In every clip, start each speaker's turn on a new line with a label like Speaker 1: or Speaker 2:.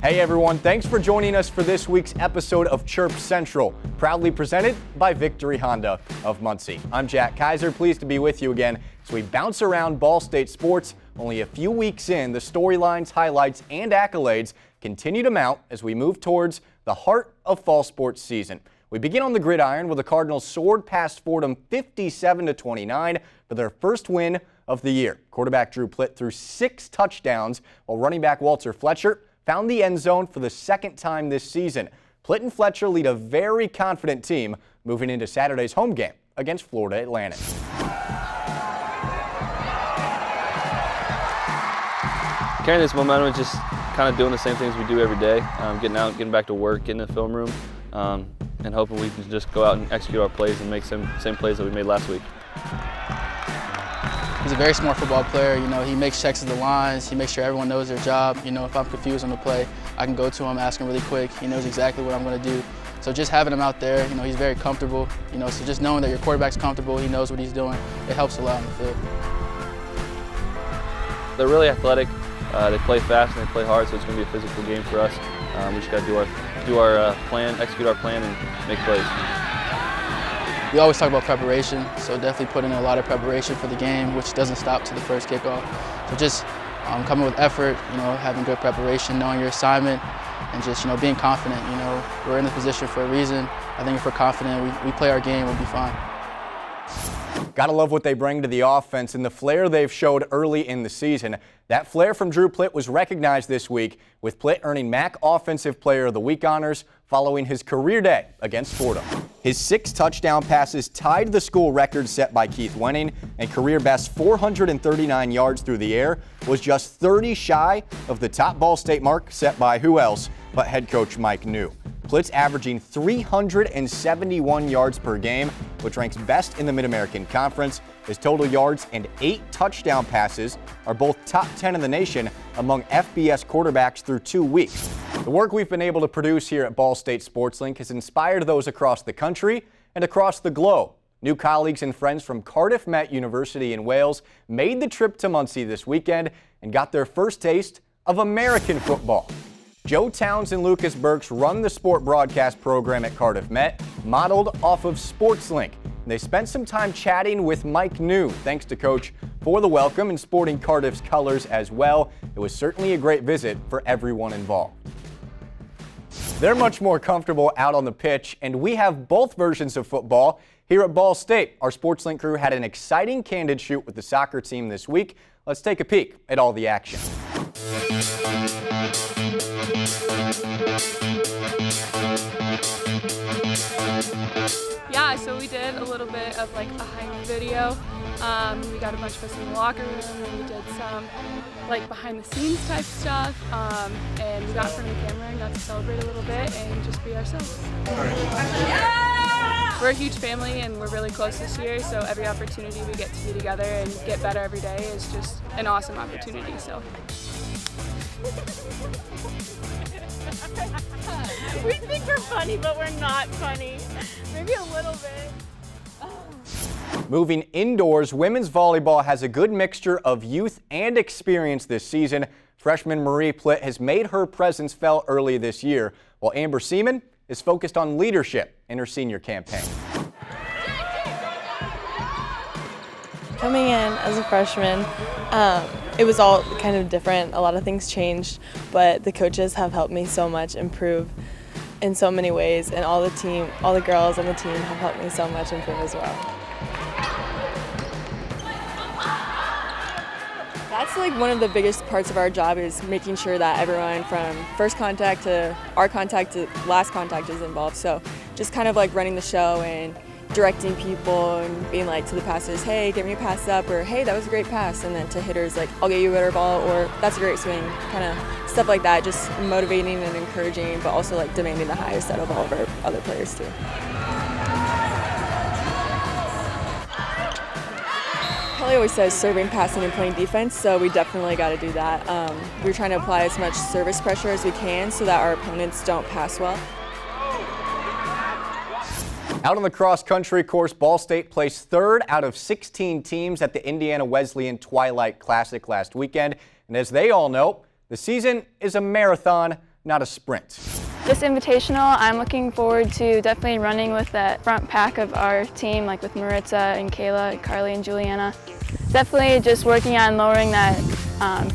Speaker 1: Hey everyone, thanks for joining us for this week's episode of Chirp Central, proudly presented by Victory Honda of Muncie. I'm Jack Kaiser, pleased to be with you again as we bounce around Ball State sports. Only a few weeks in, the storylines, highlights, and accolades continue to mount as we move towards the heart of fall sports season. We begin on the gridiron where the Cardinals soared past Fordham 57-29 for their first win of the year. Quarterback Drew Plitt threw 6 touchdowns, while running back Walter Fletcher found the end zone for the second time this season. Plitt and Fletcher lead a very confident team moving into Saturday's home game against Florida Atlantic.
Speaker 2: Carrying this momentum is just kind of doing the same things we do every day, getting out, getting back to work, getting in the film room, and hoping we can just go out and execute our plays and make same plays that we made last week.
Speaker 3: He's a very smart football player. You know, he makes checks of the lines. He makes sure everyone knows their job. You know, if I'm confused on the play, I can go to him, ask him really quick. He knows exactly what I'm going to do. So just having him out there, you know, he's very comfortable. You know, so just knowing that your quarterback's comfortable, he knows what he's doing, it helps a lot on the field.
Speaker 2: They're really athletic. They play fast and they play hard, so it's going to be a physical game for us. We just got to do our plan, execute our plan, and make plays.
Speaker 3: We always talk about preparation, so definitely put in a lot of preparation for the game, which doesn't stop to the first kickoff. So just coming with effort, you know, having good preparation, knowing your assignment, and just, you know, being confident. You know, we're in this position for a reason. I think if we're confident, we play our game, we'll be fine.
Speaker 1: Gotta love what they bring to the offense and the flair they've showed early in the season. That flair from Drew Plitt was recognized this week, with Plitt earning MAC Offensive Player of the Week honors following his career day against Fordham. His 6 touchdown passes tied the school record set by Keith Wenning, and career best 439 yards through the air was just 30 shy of the top Ball State mark set by who else but head coach Mike New. Plitt's averaging 371 yards per game, which ranks best in the Mid-American Conference. His total yards and 8 touchdown passes are both top 10 in the nation among FBS quarterbacks through 2 weeks. The work we've been able to produce here at Ball State SportsLink has inspired those across the country and across the globe. New colleagues and friends from Cardiff Met University in Wales made the trip to Muncie this weekend and got their first taste of American football. Joe Towns and Lucas Burks run the sport broadcast program at Cardiff Met, modeled off of SportsLink. They spent some time chatting with Mike New, thanks to Coach for the welcome and sporting Cardiff's colors as well. It was certainly a great visit for everyone involved. They're much more comfortable out on the pitch, and we have both versions of football here at Ball State. Our SportsLink crew had an exciting candid shoot with the soccer team this week. Let's take a peek at all the action.
Speaker 4: Yeah, so we did a little bit of like a hype video. We got a bunch of us in the locker room and we did some like behind the scenes type stuff. And we got in front of the camera and got to celebrate a little bit and just be ourselves. Yeah! We're a huge family and we're really close this year, so every opportunity we get to be together and get better every day is just an awesome opportunity. So.
Speaker 5: We think we're funny, but we're not funny. Maybe a little bit.
Speaker 1: Moving indoors, women's volleyball has a good mixture of youth and experience this season. Freshman Marie Plitt has made her presence felt early this year, while Amber Seaman is focused on leadership in her senior campaign.
Speaker 6: Coming in as a freshman, it was all kind of different. A lot of things changed, but the coaches have helped me so much improve in so many ways, and all the girls on the team have helped me so much improve as well. That's like one of the biggest parts of our job, is making sure that everyone from first contact to our contact to last contact is involved. So just kind of like running the show and directing people and being like to the passers, hey, get me a pass up, or hey, that was a great pass, and then to hitters, like, I'll get you a better ball, or that's a great swing, kind of stuff like that, just motivating and encouraging, but also like demanding the highest out of all of our other players too. Kelly always says serving, passing, and playing defense, so we definitely got to do that. We're trying to apply as much service pressure as we can so that our opponents don't pass well.
Speaker 1: Out on the cross-country course, Ball State placed 3rd out of 16 teams at the Indiana Wesleyan Twilight Classic last weekend. And as they all know, the season is a marathon, not a sprint.
Speaker 7: This Invitational, I'm looking forward to definitely running with that front pack of our team, like with Maritza and Kayla, Carly and Juliana. Definitely just working on lowering that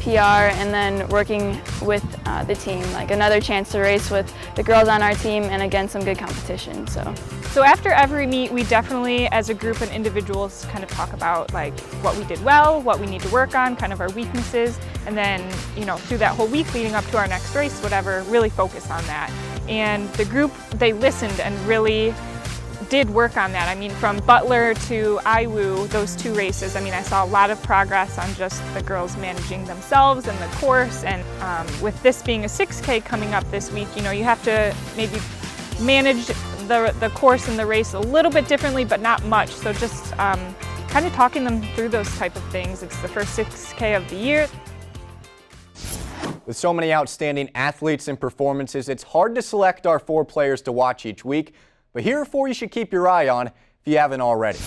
Speaker 7: PR and then working with the team, like another chance to race with the girls on our team and again some good competition.
Speaker 8: So after every meet, we definitely, as a group and individuals, kind of talk about like what we did well, what we need to work on, kind of our weaknesses, and then, you know, through that whole week leading up to our next race, whatever, really focus on that. And the group, they listened and really did work on that. I mean, from Butler to Iwu, those 2 races, I mean, I saw a lot of progress on just the girls managing themselves and the course. And with this being a 6K coming up this week, you know, you have to maybe manage the course and the race a little bit differently, but not much. So just kind of talking them through those type of things. It's the first 6K of the year.
Speaker 1: With so many outstanding athletes and performances, it's hard to select our 4 players to watch each week, but here are 4 you should keep your eye on if you haven't already.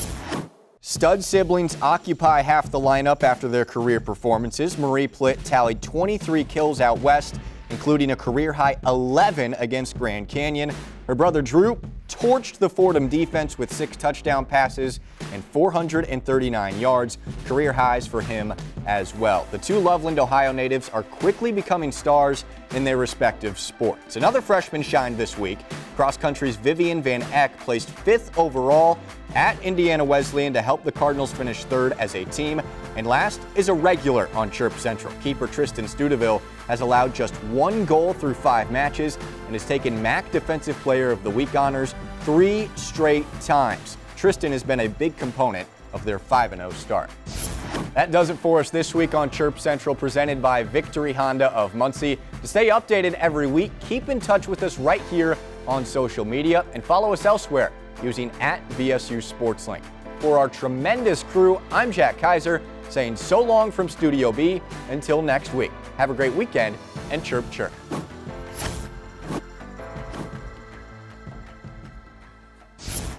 Speaker 1: Stud siblings occupy half the lineup after their career performances. Marie Plitt tallied 23 kills out west, including a career-high 11 against Grand Canyon. Her brother Drew torched the Fordham defense with 6 touchdown passes and 439 yards, career highs for him as well. The 2 Loveland, Ohio natives are quickly becoming stars in their respective sports. Another freshman shined this week. Cross country's Vivian Van Eck placed 5th overall at Indiana Wesleyan to help the Cardinals finish 3rd as a team. And last is a regular on Chirp Central. Keeper Tristan Studeville has allowed just 1 goal through 5 matches and has taken MAC Defensive Player of the Week honors 3 straight times. Tristan has been a big component of their 5-0 start. That does it for us this week on Chirp Central, presented by Victory Honda of Muncie. To stay updated every week, keep in touch with us right here on social media and follow us elsewhere using @VSU SportsLink. For our tremendous crew, I'm Jack Kaiser, saying so long from Studio B until next week. Have a great weekend and chirp chirp.